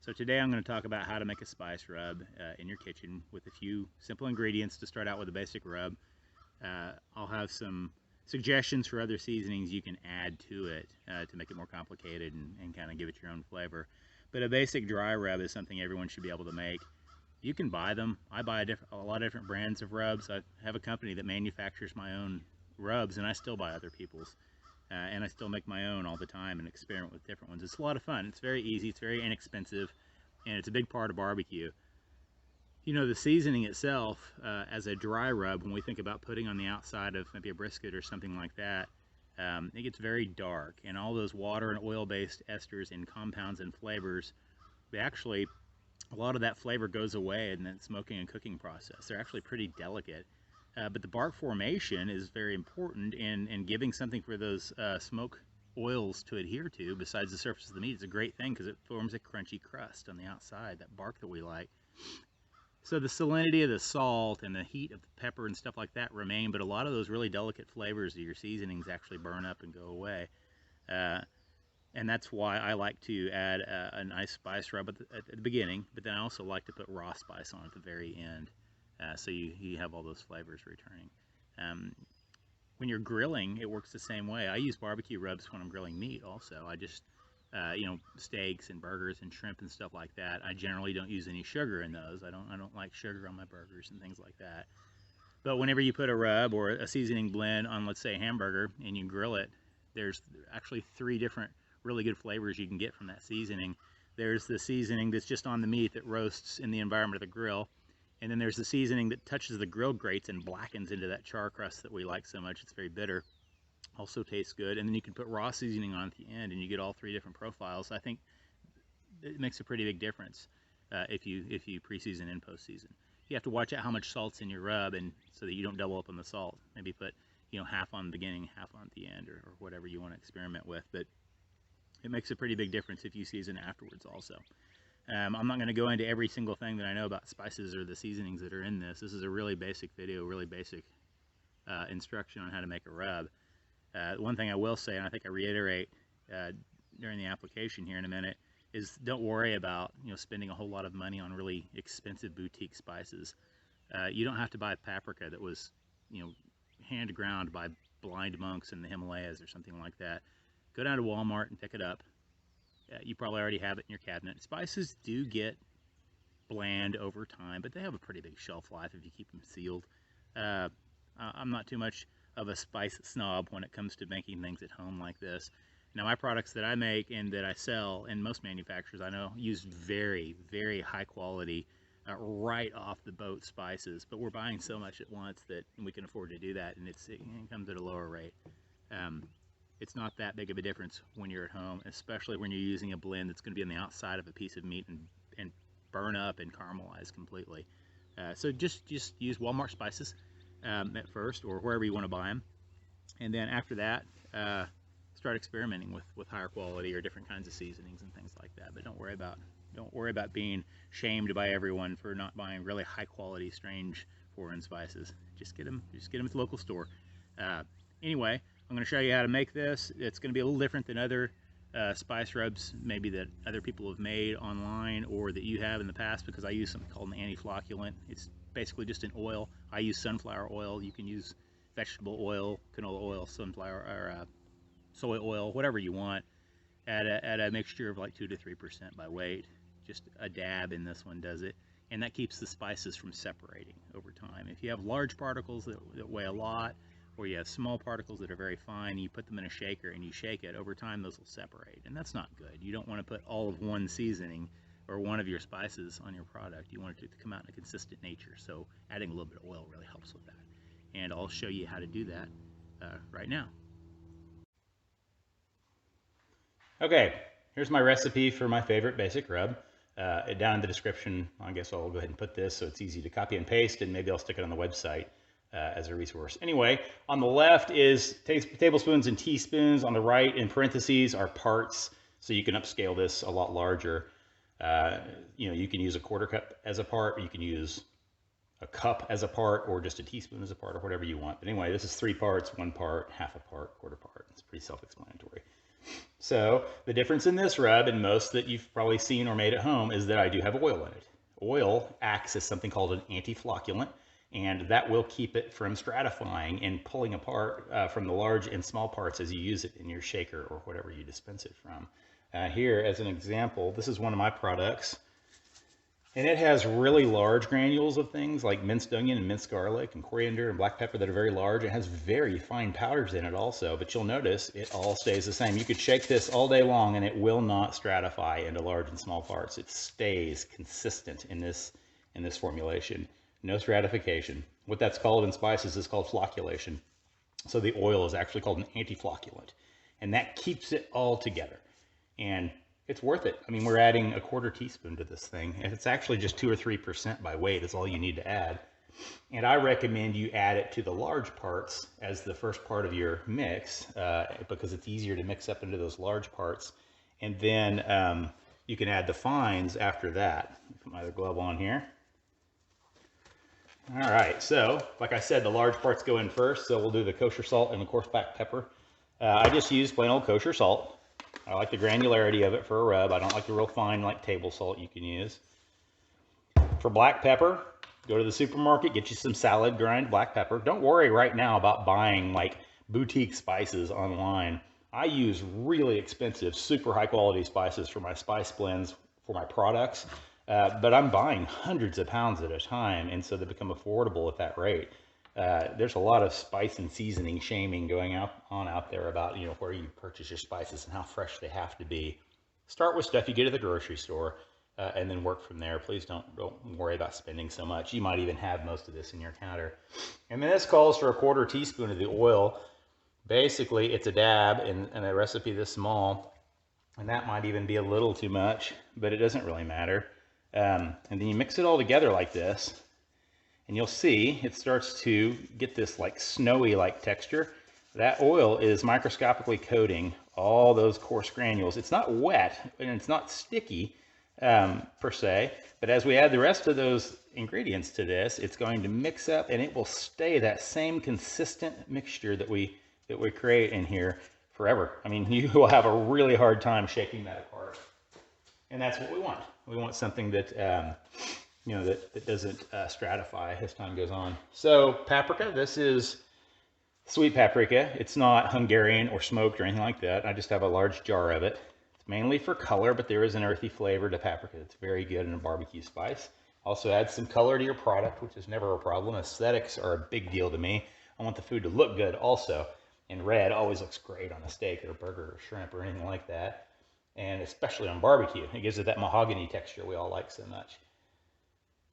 So today I'm going to talk about how to make a spice rub in your kitchen with a few simple ingredients to start out with a basic rub. I'll have some suggestions for other seasonings you can add to it to make it more complicated and kind of give it your own flavor. But a basic dry rub is something everyone should be able to make. You can buy them. I buy a lot of different brands of rubs. I have a company that manufactures my own rubs, and I still buy other people's. And I still make my own all the time and experiment with different ones. It's a lot of fun. It's very easy, it's very inexpensive, and it's a big part of barbecue. You know, the seasoning itself, as a dry rub, when we think about putting on the outside of maybe a brisket or something like that, it gets very dark, and all those water and oil-based esters and compounds and flavors, a lot of that flavor goes away in the smoking and cooking process. They're actually pretty delicate. But the bark formation is very important in giving something for those smoke oils to adhere to besides the surface of the meat. It's a great thing because it forms a crunchy crust on the outside, that bark that we like. So the salinity of the salt and the heat of the pepper and stuff like that remain, but a lot of those really delicate flavors of your seasonings actually burn up and go away. And that's why I like to add a nice spice rub at the beginning, but then I also like to put raw spice on at the very end. So you have all those flavors returning. When you're grilling, it works the same way. I use barbecue rubs when I'm grilling meat also. I just, steaks and burgers and shrimp and stuff like that. I generally don't use any sugar in those. I don't like sugar on my burgers and things like that. But whenever you put a rub or a seasoning blend on, let's say, a hamburger and you grill it, there's actually 3 different really good flavors you can get from that seasoning. There's the seasoning that's just on the meat that roasts in the environment of the grill. And then there's the seasoning that touches the grill grates and blackens into that char crust that we like so much. It's very bitter. Also tastes good. And then you can put raw seasoning on at the end and you get all 3 different profiles. I think it makes a pretty big difference if you pre-season and post-season. You have to watch out how much salt's in your rub and so that you don't double up on the salt. Maybe put half on the beginning, half on the end, or whatever you want to experiment with. But it makes a pretty big difference if you season afterwards also. I'm not going to go into every single thing that I know about spices or the seasonings that are in this. This is a really basic video, really basic instruction on how to make a rub. One thing I will say, and I think I reiterate during the application here in a minute, is don't worry about spending a whole lot of money on really expensive boutique spices. You don't have to buy paprika that was hand ground by blind monks in the Himalayas or something like that. Go down to Walmart and pick it up. You probably already have it in your cabinet. Spices do get bland over time, but they have a pretty big shelf life if you keep them sealed. I'm not too much of a spice snob when it comes to making things at home like this. Now, my products that I make and that I sell, and most manufacturers I know, use very, very high quality, right off the boat spices, but we're buying so much at once that we can afford to do that, and it comes at a lower rate. It's not that big of a difference when you're at home, especially when you're using a blend that's going to be on the outside of a piece of meat and burn up and caramelize completely. So just use Walmart spices at first, or wherever you want to buy them, and then after that, start experimenting with higher quality or different kinds of seasonings and things like that. But don't worry about being shamed by everyone for not buying really high quality, strange foreign spices. Just get them at the local store. Anyway, I'm going to show you how to make this. It's going to be a little different than other spice rubs maybe that other people have made online or that you have in the past, because I use something called an anti-flocculant. It's basically just an oil. I use sunflower oil. You can use vegetable oil, canola oil, sunflower, or soy oil, whatever you want, at a mixture of like 2 to 3% by weight. Just a dab in this one does it, and that keeps the spices from separating over time. If you have large particles that weigh a lot, or you have small particles that are very fine, you put them in a shaker and you shake it, over time those will separate, and that's not good. You don't want to put all of one seasoning or one of your spices on your product. You want it to come out in a consistent nature, so adding a little bit of oil really helps with that. And I'll show you how to do that right now. Okay, here's my recipe for my favorite basic rub. Down in the description, I guess I'll go ahead and put this so it's easy to copy and paste, and maybe I'll stick it on the website as a resource. Anyway, on the left is tablespoons and teaspoons. On the right, in parentheses, are parts, so you can upscale this a lot larger. You can use a 1/4 cup as a part, or you can use a cup as a part, or just a teaspoon as a part, or whatever you want. But anyway, this is 3 parts, 1 part, half a part, 1/4 part. It's pretty self-explanatory. So the difference in this rub and most that you've probably seen or made at home is that I do have oil in it. Oil acts as something called an anti-flocculant, and that will keep it from stratifying and pulling apart from the large and small parts as you use it in your shaker or whatever you dispense it from. Here, as an example, this is one of my products, and it has really large granules of things like minced onion and minced garlic and coriander and black pepper that are very large. It has very fine powders in it also, but you'll notice it all stays the same. You could shake this all day long and it will not stratify into large and small parts. It stays consistent in this formulation. No stratification. What that's called in spices is called flocculation. So the oil is actually called an anti-flocculant, and that keeps it all together. And it's worth it. I mean, we're adding a 1/4 teaspoon to this thing, and it's actually just 2 or 3% by weight is all you need to add. And I recommend you add it to the large parts as the first part of your mix because it's easier to mix up into those large parts. And then you can add the fines after that. Put my other glove on here. All right, so like I said, the large parts go in first, so we'll do the kosher salt and of course black pepper. I just use plain old kosher salt. I like the granularity of it for a rub. I don't like the real fine like table salt you can use. For black pepper, go to the supermarket, get you some salad grind black pepper. Don't worry right now about buying like boutique spices online. I use really expensive, super high quality spices for my spice blends for my products. But I'm buying hundreds of pounds at a time, and so they become affordable at that rate. There's a lot of spice and seasoning shaming going on out there about, you know, where you purchase your spices and how fresh they have to be. Start with stuff you get at the grocery store, and then work from there. Please don't worry about spending so much. You might even have most of this in your counter. And then this calls for a 1/4 teaspoon of the oil. Basically, it's a dab in a recipe this small, and that might even be a little too much, but it doesn't really matter. And then you mix it all together like this, and you'll see it starts to get this like snowy like texture. That oil is microscopically coating all those coarse granules. It's not wet and it's not sticky per se, but as we add the rest of those ingredients to this, it's going to mix up and it will stay that same consistent mixture that we create in here forever. I mean, you will have a really hard time shaking that apart, and that's what we want. We want something that you know, that doesn't stratify as time goes on. So paprika, this is sweet paprika. It's not Hungarian or smoked or anything like that. I just have a large jar of it. It's mainly for color, but there is an earthy flavor to paprika. It's very good in a barbecue spice. Also add some color to your product, which is never a problem. Aesthetics are a big deal to me. I want the food to look good also. And red always looks great on a steak or a burger or shrimp or anything like that. And especially on barbecue. It gives it that mahogany texture we all like so much.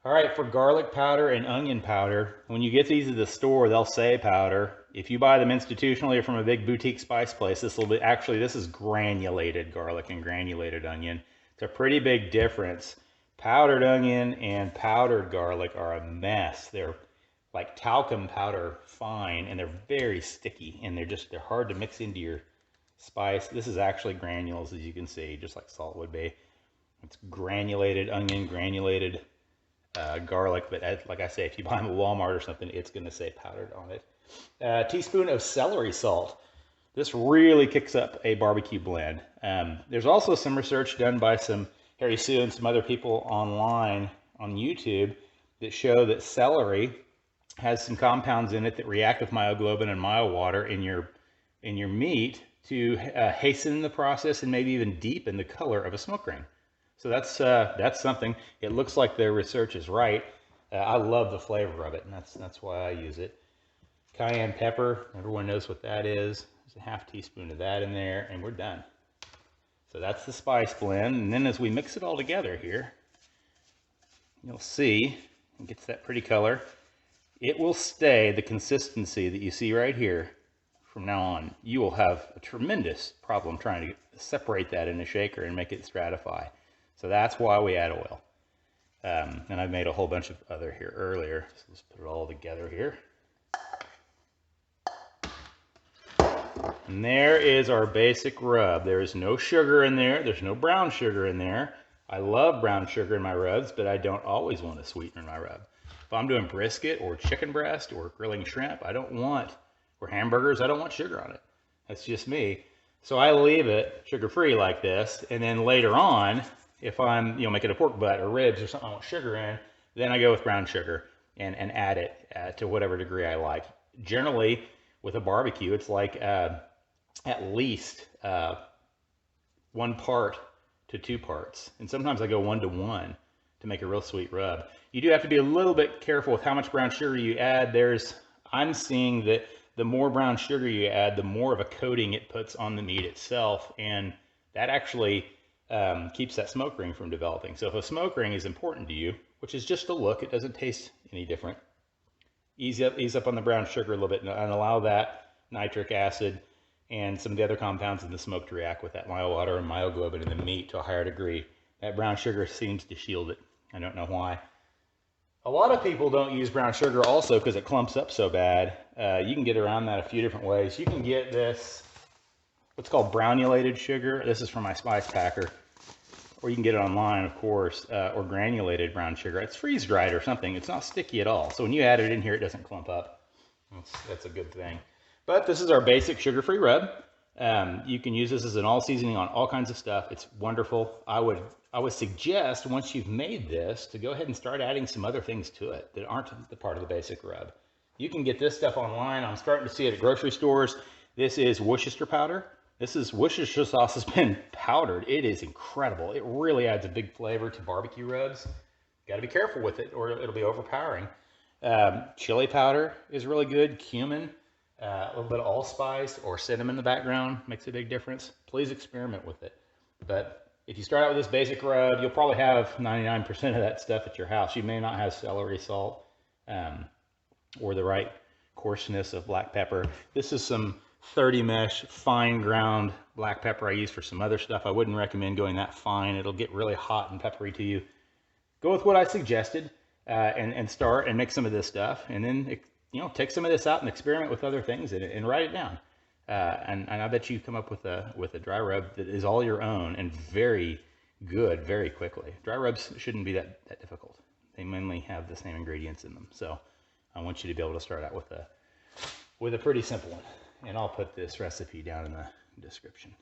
All right, for garlic powder and onion powder, when you get these at the store, they'll say powder. If you buy them institutionally or from a big boutique spice place, this is granulated garlic and granulated onion. It's a pretty big difference. Powdered onion and powdered garlic are a mess. They're like talcum powder fine, and they're very sticky, and they're hard to mix into your spice. This is actually granules, as you can see, just like salt would be. It's granulated onion, granulated garlic, but like I say, if you buy them at Walmart or something, it's going to say powdered on it. A teaspoon of celery salt. This really kicks up a barbecue blend. There's also some research done by some Harry Sue and some other people online on YouTube that show that celery has some compounds in it that react with myoglobin and myowater in your meat to hasten the process and maybe even deepen the color of a smoke ring. So that's something. It looks like their research is right. I love the flavor of it, and that's why I use it. Cayenne pepper, everyone knows what that is. There's a 1/2 teaspoon of that in there, and we're done. So that's the spice blend, and then as we mix it all together here, you'll see it gets that pretty color. It will stay the consistency that you see right here from now on. You will have a tremendous problem trying to separate that in a shaker and make it stratify. So that's why we add oil. And I've made a whole bunch of other here earlier. So let's put it all together here. And there is our basic rub. There is no sugar in there. There's no brown sugar in there. I love brown sugar in my rubs, but I don't always want to sweeten my rub. If I'm doing brisket or chicken breast or grilling shrimp, or hamburgers, I don't want sugar on it. That's just me. So I leave it sugar-free like this, and then later on, if I'm making a pork butt or ribs or something I want sugar in, then I go with brown sugar and add it to whatever degree I like. Generally, with a barbecue, it's like at least 1 part to 2 parts, and sometimes I go 1 to 1 to make a real sweet rub. You do have to be a little bit careful with how much brown sugar you add. I'm seeing that the more brown sugar you add, the more of a coating it puts on the meat itself, and that actually keeps that smoke ring from developing. So if a smoke ring is important to you, which is just a look, it doesn't taste any different, ease up on the brown sugar a little bit and allow that nitric acid and some of the other compounds in the smoke to react with that myowater and myoglobin in the meat to a higher degree. That brown sugar seems to shield it. I don't know why. A lot of people don't use brown sugar also because it clumps up so bad. You can get around that a few different ways. You can get this, what's called granulated sugar. This is from my spice packer. Or you can get it online, of course, or granulated brown sugar. It's freeze-dried or something. It's not sticky at all. So when you add it in here, it doesn't clump up. That's a good thing. But this is our basic sugar-free rub. You can use this as an all-seasoning on all kinds of stuff. It's wonderful. I would suggest, once you've made this, to go ahead and start adding some other things to it that aren't the part of the basic rub. You can get this stuff online. I'm starting to see it at grocery stores. This is Worcestershire powder. Worcestershire sauce has been powdered. It is incredible. It really adds a big flavor to barbecue rubs. Got to be careful with it or it'll be overpowering. Chili powder is really good. Cumin, a little bit of allspice or cinnamon in the background makes a big difference. Please experiment with it. But if you start out with this basic rub, you'll probably have 99% of that stuff at your house. You may not have celery salt or the right coarseness of black pepper. This is some 30 mesh fine ground black pepper I use for some other stuff. I wouldn't recommend going that fine. It'll get really hot and peppery to you. Go with what I suggested and start and mix some of this stuff, and then take some of this out and experiment with other things and write it down. And I bet you come up with a dry rub that is all your own and very good very quickly. Dry rubs shouldn't be that difficult. They mainly have the same ingredients in them. So I want you to be able to start out with a pretty simple one. And I'll put this recipe down in the description.